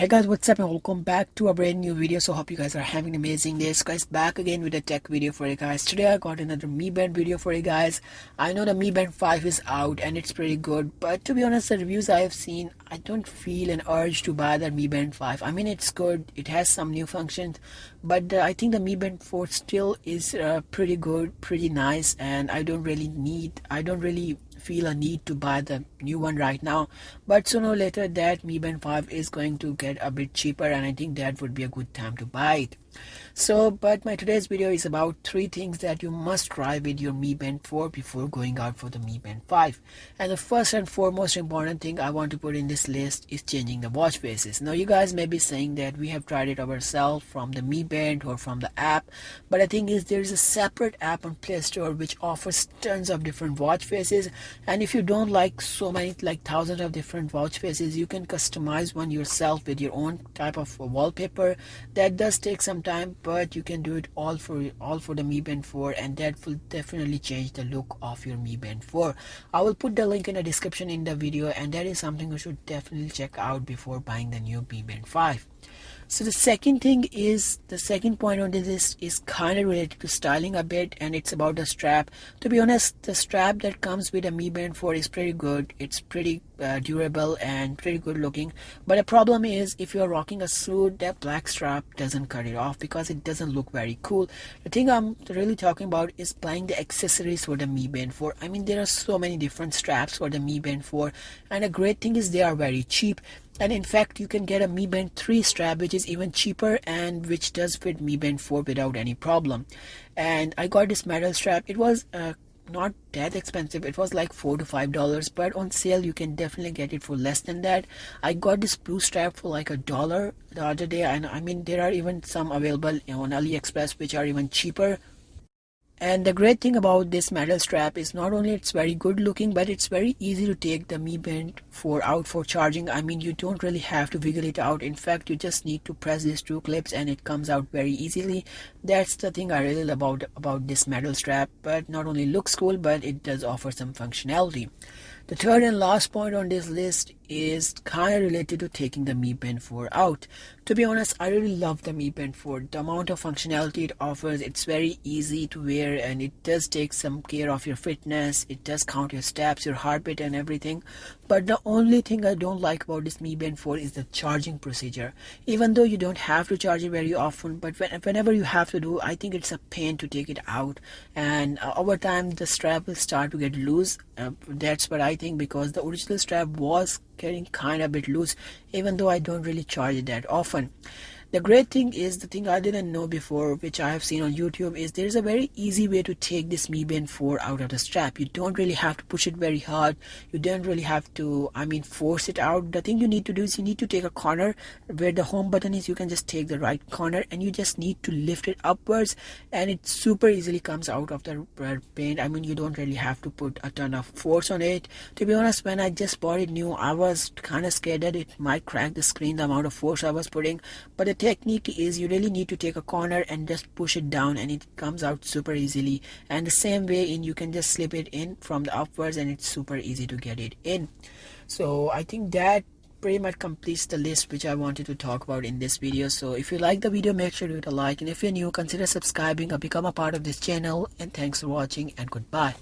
Hey guys, what's up and welcome back to a brand new video. So hope you guys are having an amazing day. So guys, back again with a tech video for you guys. Today I got another Mi Band video for you guys. I know the Mi Band 5 is out and it's pretty good, but to be honest, the reviews I have seen, I don't feel an urge to buy the Mi Band 5. I mean, it's good, it has some new functions, but I think the Mi Band 4 still is pretty good, pretty nice, and I don't really feel a need to buy the new one right now. But sooner or later that Mi Band 5 is going to get a bit cheaper, and I think that would be a good time to buy it. But my today's video is about 3 things that you must try with your Mi Band 4 before going out for the Mi Band 5. And the first and foremost important thing I want to put in this list is changing the watch faces. Now you guys may be saying that we have tried it ourselves from the Mi Band or from the app, but the thing is there is a separate app on Play Store which offers tons of different watch faces, and if you don't like so many, like thousands of different watch faces, you can customize one yourself with your own type of wallpaper. That does take some time, but you can do it all for the Mi Band 4, and that will definitely change the look of your Mi Band 4. I will put the link in the description in the video, and that is something you should definitely check out before buying the new Mi Band 5. So the second point on this list is kind of related to styling a bit, and it's about the strap. To be honest, the strap that comes with a Mi Band 4 is pretty good. It's pretty durable and pretty good looking, but the problem is if you're rocking a suit, that black strap doesn't cut it off because it doesn't look very cool. The thing I'm really talking about is buying the accessories for the Mi Band 4. I mean, there are so many different straps for the Mi Band 4, and a great thing is they are very cheap. And in fact, you can get a Mi Band 3 strap which is even cheaper and which does fit Mi Band 4 without any problem. And I got this metal strap. It was not that expensive. It was like $4 to $5, but on sale you can definitely get it for less than that. I got this blue strap for like $1 the other day, and I mean there are even some available on AliExpress which are even cheaper. And the great thing about this metal strap is not only it's very good looking, but it's very easy to take the Mi Band 4 out for charging. I mean, you don't really have to wiggle it out. In fact, you just need to press these 2 clips and it comes out very easily. That's the thing I really love about this metal strap. But not only looks cool, but it does offer some functionality. The third and last point on this list is kind of related to taking the Mi Band 4 out. To be honest, I really love the Mi Band 4. The amount of functionality it offers, it's very easy to wear, and it does take some care of your fitness. It does count your steps, your heartbeat and everything. But the only thing I don't like about this Mi Band 4 is the charging procedure. Even though you don't have to charge it very often, but whenever you have to do, I think it's a pain to take it out. And over time, the strap will start to get loose. That's what I think, because the original strap was getting kind of a bit loose, even though I don't really charge it that often. The great thing is, the thing I didn't know before, which I have seen on YouTube, is there's a very easy way to take this Mi Band 4 out of the strap. You don't really have to push it very hard. You don't really have to, force it out. The thing you need to do is you need to take a corner where the home button is. You can just take the right corner and you just need to lift it upwards, and it super easily comes out of the paint. I mean, you don't really have to put a ton of force on it. To be honest, when I just bought it new, I was kind of scared that it might crack the screen, the amount of force I was putting. But the technique is you really need to take a corner and just push it down, and it comes out super easily. And the same way in, you can just slip it in from the upwards, and it's super easy to get it in. So I think that pretty much completes the list which I wanted to talk about in this video. So if you like the video, make sure to hit a like, and if you're new, consider subscribing or become a part of this channel. And thanks for watching, and goodbye.